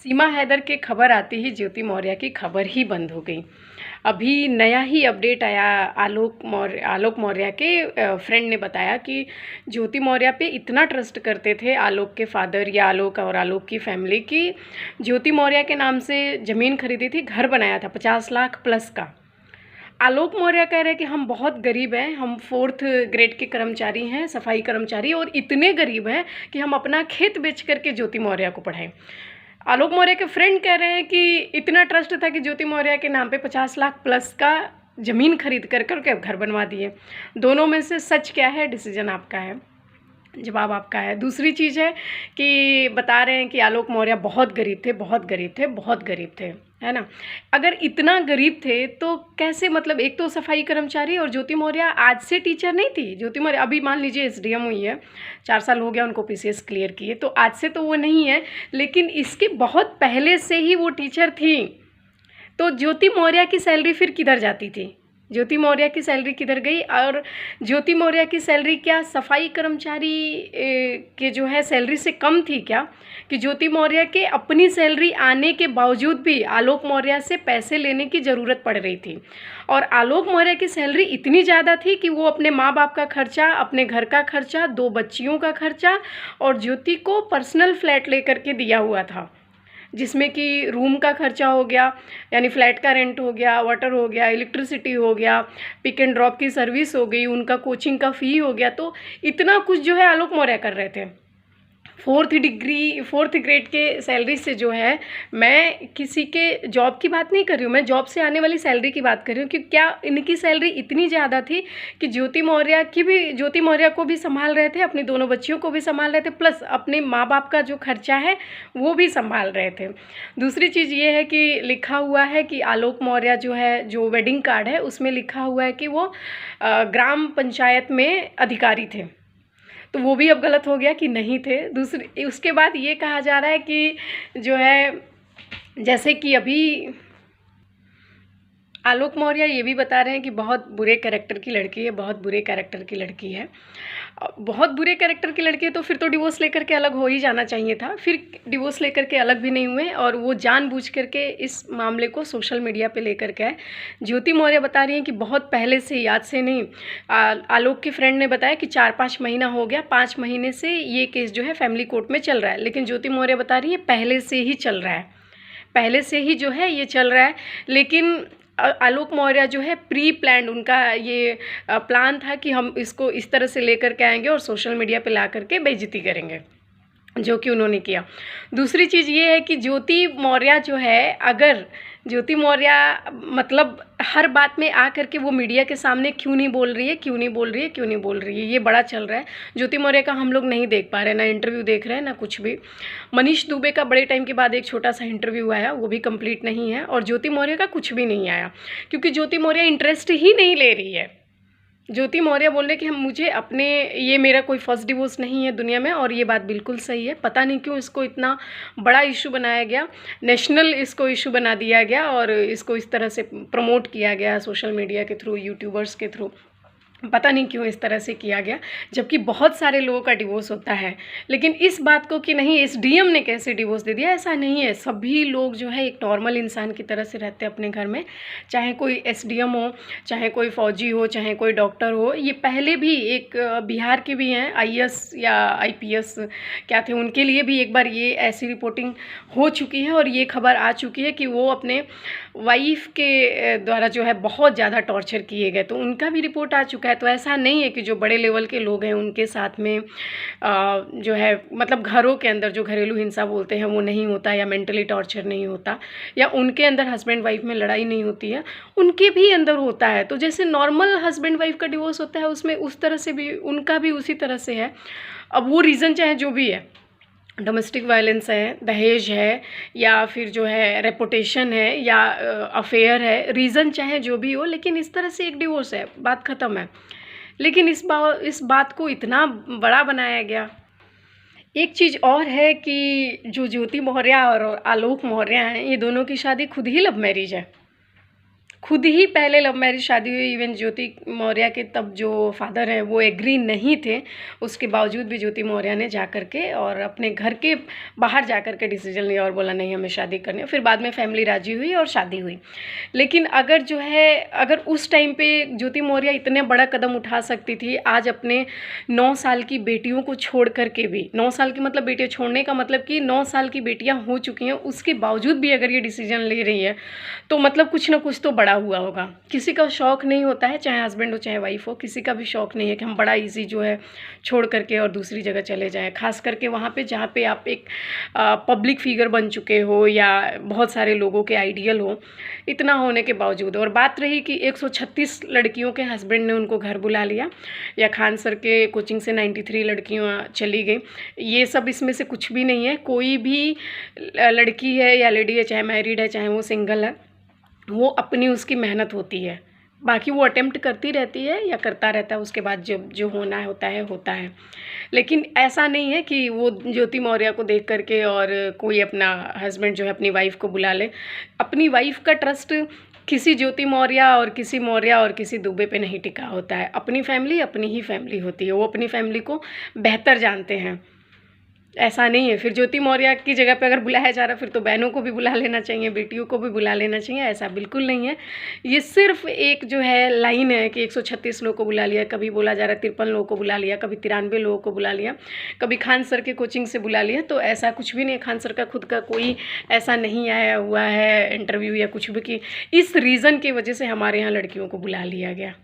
सीमा हैदर के खबर आते ही ज्योति मौर्य की खबर ही बंद हो गई। अभी नया ही अपडेट आया। आलोक मौर्य के फ्रेंड ने बताया कि ज्योति मौर्य पे इतना ट्रस्ट करते थे आलोक के फादर या आलोक और आलोक की फैमिली की ज्योति मौर्य के नाम से ज़मीन खरीदी थी, घर बनाया था 50 लाख प्लस का। आलोक मौर्य कह रहे हैं कि हम बहुत गरीब हैं, हम 4th ग्रेड के कर्मचारी हैं, सफाई कर्मचारी, और इतने गरीब हैं कि हम अपना खेत बेच करके ज्योति मौर्य को पढ़ाएं। आलोक मौर्य के फ्रेंड कह रहे हैं कि इतना ट्रस्ट था कि ज्योति मौर्य के नाम पे 50 लाख प्लस का ज़मीन खरीद कर के घर बनवा दिए। दोनों में से सच क्या है, डिसीजन आपका है, जवाब आपका है। दूसरी चीज़ है कि बता रहे हैं कि आलोक मौर्य बहुत गरीब थे, बहुत गरीब थे, बहुत गरीब थे, है ना। अगर इतना गरीब थे तो कैसे, मतलब एक तो सफाई कर्मचारी, और ज्योति मौर्य आज से टीचर नहीं थी। ज्योति मौर्य अभी मान लीजिए एसडीएम हुई है, 4 साल हो गया उनको पीसीएस क्लियर किए, तो आज से तो वो नहीं है, लेकिन इसके बहुत पहले से ही वो टीचर थी। तो ज्योति मौर्य की सैलरी फिर किधर जाती थी? ज्योति मौर्य की सैलरी किधर गई? और ज्योति मौर्य की सैलरी क्या सफाई कर्मचारी के जो है सैलरी से कम थी क्या? कि ज्योति मौर्य के अपनी सैलरी आने के बावजूद भी आलोक मौर्य से पैसे लेने की ज़रूरत पड़ रही थी, और आलोक मौर्य की सैलरी इतनी ज़्यादा थी कि वो अपने माँ बाप का खर्चा, अपने घर का खर्चा, 2 बच्चियों का खर्चा, और ज्योति को पर्सनल फ्लैट लेकर के दिया हुआ था, जिसमें कि रूम का खर्चा हो गया, यानी फ्लैट का रेंट हो गया, वाटर हो गया, इलेक्ट्रिसिटी हो गया, पिक एंड ड्रॉप की सर्विस हो गई, उनका कोचिंग का फ़ी हो गया। तो इतना कुछ जो है आलोक मौर्य कर रहे थे। 4th ग्रेड के सैलरी से जो है, मैं किसी के जॉब की बात नहीं कर रही हूँ, मैं जॉब से आने वाली सैलरी की बात कर रही हूँ कि क्या इनकी सैलरी इतनी ज़्यादा थी कि ज्योति मौर्य को भी संभाल रहे थे, अपनी दोनों बच्चियों को भी संभाल रहे थे, प्लस अपने माँ बाप का जो खर्चा है वो भी संभाल रहे थे। दूसरी चीज़ ये है कि लिखा हुआ है कि आलोक मौर्य जो है, जो वेडिंग कार्ड है उसमें लिखा हुआ है कि वो ग्राम पंचायत में अधिकारी थे, तो वो भी अब गलत हो गया कि नहीं थे। दूसरी उसके बाद ये कहा जा रहा है कि जो है, जैसे कि अभी आलोक मौर्य ये भी बता रहे हैं कि बहुत बुरे कैरेक्टर की लड़की है, बहुत बुरे कैरेक्टर की लड़की है। बहुत बुरे कैरेक्टर की लड़की है तो फिर तो डिवोर्स लेकर के अलग हो ही जाना चाहिए था। फिर डिवोर्स लेकर के अलग भी नहीं हुए, और वो जानबूझ करके इस मामले को सोशल मीडिया पे लेकर के आए। ज्योति मौर्य बता रही हैं कि बहुत पहले से, आज से नहीं। आलोक के फ्रेंड ने बताया कि 4-5 महीना हो गया, 5 महीने से ये केस जो है फैमिली कोर्ट में चल रहा है, लेकिन ज्योति मौर्य बता रही है पहले से ही चल रहा है, पहले से ही जो है ये चल रहा है। लेकिन आलोक मौर्य जो है प्री प्लान्ड, उनका ये प्लान था कि हम इसको इस तरह से लेकर के आएंगे और सोशल मीडिया पे ला करके बेइज्जती करेंगे, जो कि उन्होंने किया। दूसरी चीज़ ये है कि ज्योति मौर्य जो है, अगर ज्योति मौर्य मतलब हर बात में आ करके वो मीडिया के सामने क्यों नहीं बोल रही है, क्यों नहीं बोल रही है, क्यों नहीं बोल रही है, ये बड़ा चल रहा है। ज्योति मौर्य का हम लोग नहीं देख पा रहे, ना इंटरव्यू देख रहे हैं ना कुछ भी। मनीष दुबे का बड़े टाइम के बाद एक छोटा सा इंटरव्यू आया, वो भी कंप्लीट नहीं है, और ज्योति मौर्य का कुछ भी नहीं आया, क्योंकि ज्योति मौर्य इंटरेस्ट ही नहीं ले रही है। ज्योति मौर्य बोल रहे कि हम मुझे अपने, ये मेरा कोई फर्स्ट डिवोर्स नहीं है दुनिया में, और ये बात बिल्कुल सही है। पता नहीं क्यों इसको इतना बड़ा इशू बनाया गया, नेशनल इसको इशू बना दिया गया, और इसको इस तरह से प्रमोट किया गया सोशल मीडिया के थ्रू, यूट्यूबर्स के थ्रू। पता नहीं क्यों इस तरह से किया गया, जबकि बहुत सारे लोगों का डिवोर्स होता है। लेकिन इस बात को कि नहीं एसडीएम ने कैसे डिवोर्स दे दिया, ऐसा नहीं है। सभी लोग जो है एक नॉर्मल इंसान की तरह से रहते हैं अपने घर में, चाहे कोई एसडीएम हो, चाहे कोई फौजी हो, चाहे कोई डॉक्टर हो। ये पहले भी एक बिहार के भी हैं आईएएस या आईपीएस क्या थे, उनके लिए भी एक बार ये ऐसी रिपोर्टिंग हो चुकी है, और ये खबर आ चुकी है कि वो अपने वाइफ के द्वारा जो है बहुत ज़्यादा टॉर्चर किए गए, तो उनका भी रिपोर्ट आ चुका है। तो ऐसा नहीं है कि जो बड़े लेवल के लोग हैं उनके साथ में जो है, मतलब घरों के अंदर जो घरेलू हिंसा बोलते हैं वो नहीं होता, या मेंटली टॉर्चर नहीं होता, या उनके अंदर हस्बैंड वाइफ में लड़ाई नहीं होती है, उनके भी अंदर होता है। तो जैसे नॉर्मल हस्बैंड वाइफ का डिवोर्स होता है, उसमें उस तरह से भी उनका भी उसी तरह से है। अब वो रीज़न चाहे जो भी है, डोमेस्टिक वायलेंस है, दहेज है, या फिर जो है रेपुटेशन है, या अफेयर है, रीज़न चाहे जो भी हो, लेकिन इस तरह से एक डिवोर्स है, बात ख़त्म है। लेकिन इस बात को इतना बड़ा बनाया गया। एक चीज़ और है कि जो ज्योति मौर्य और आलोक मौर्य हैं, ये दोनों की शादी खुद ही लव मैरिज है, खुद ही पहले लव मैरिज शादी हुई। इवन ज्योति मौर्य के तब जो फादर हैं वो एग्री नहीं थे, उसके बावजूद भी ज्योति मौर्य ने जा कर के और अपने घर के बाहर जा कर के डिसीजन लिया और बोला नहीं हमें शादी करनी है। फिर बाद में फैमिली राजी हुई और शादी हुई। लेकिन अगर जो है, अगर उस टाइम पे ज्योति मौर्य इतने बड़ा कदम उठा सकती थी, आज अपने 9 साल की बेटियों को छोड़ करके भी, 9 साल की मतलब बेटियां छोड़ने का मतलब कि 9 साल की बेटियां हो चुकी हैं, उसके बावजूद भी अगर ये डिसीजन ले रही है तो मतलब कुछ ना कुछ तो बड़ा हुआ होगा। किसी का शौक़ नहीं होता है, चाहे हस्बैंड हो चाहे वाइफ हो, किसी का भी शौक़ नहीं है कि हम बड़ा ईजी जो है छोड़ करके और दूसरी जगह चले जाएँ, खास करके वहाँ पे जहाँ पे आप एक पब्लिक फिगर बन चुके हो या बहुत सारे लोगों के आइडियल हो। इतना होने के बावजूद, और बात रही कि 136 लड़कियों के हस्बैंड ने उनको घर बुला लिया, या खान सर के कोचिंग से 93 लड़कियां चली गई, ये सब इसमें से कुछ भी नहीं है। कोई भी लड़की है या लेडी है, चाहे मैरिड है चाहे वो सिंगल है, वो अपनी उसकी मेहनत होती है, बाकी वो अटेम्प्ट करती रहती है या करता रहता है, उसके बाद जब जो होना होता है। लेकिन ऐसा नहीं है कि वो ज्योति मौर्य को देख करके और कोई अपना हस्बैंड जो है अपनी वाइफ को बुला ले। अपनी वाइफ का ट्रस्ट किसी ज्योति मौर्य और किसी दुबे पे नहीं टिका होता है। अपनी फैमिली अपनी ही फैमिली होती है, वो अपनी फैमिली को बेहतर जानते हैं। ऐसा नहीं है फिर ज्योति मौर्य की जगह पे अगर बुलाया जा रहा फिर तो बहनों को भी बुला लेना चाहिए, बेटियों को भी बुला लेना चाहिए, ऐसा बिल्कुल नहीं है। ये सिर्फ एक जो है लाइन है कि 136 लोगों को बुला लिया, कभी बोला जा रहा है 53 लोगों को बुला लिया, कभी 93 लोगों को बुला लिया, कभी खान सर के कोचिंग से बुला लिया, तो ऐसा कुछ भी नहीं है। खान सर का खुद का कोई ऐसा नहीं आया हुआ है इंटरव्यू या कुछ भी कि इस रीज़न की वजह से हमारे यहाँ लड़कियों को बुला लिया गया।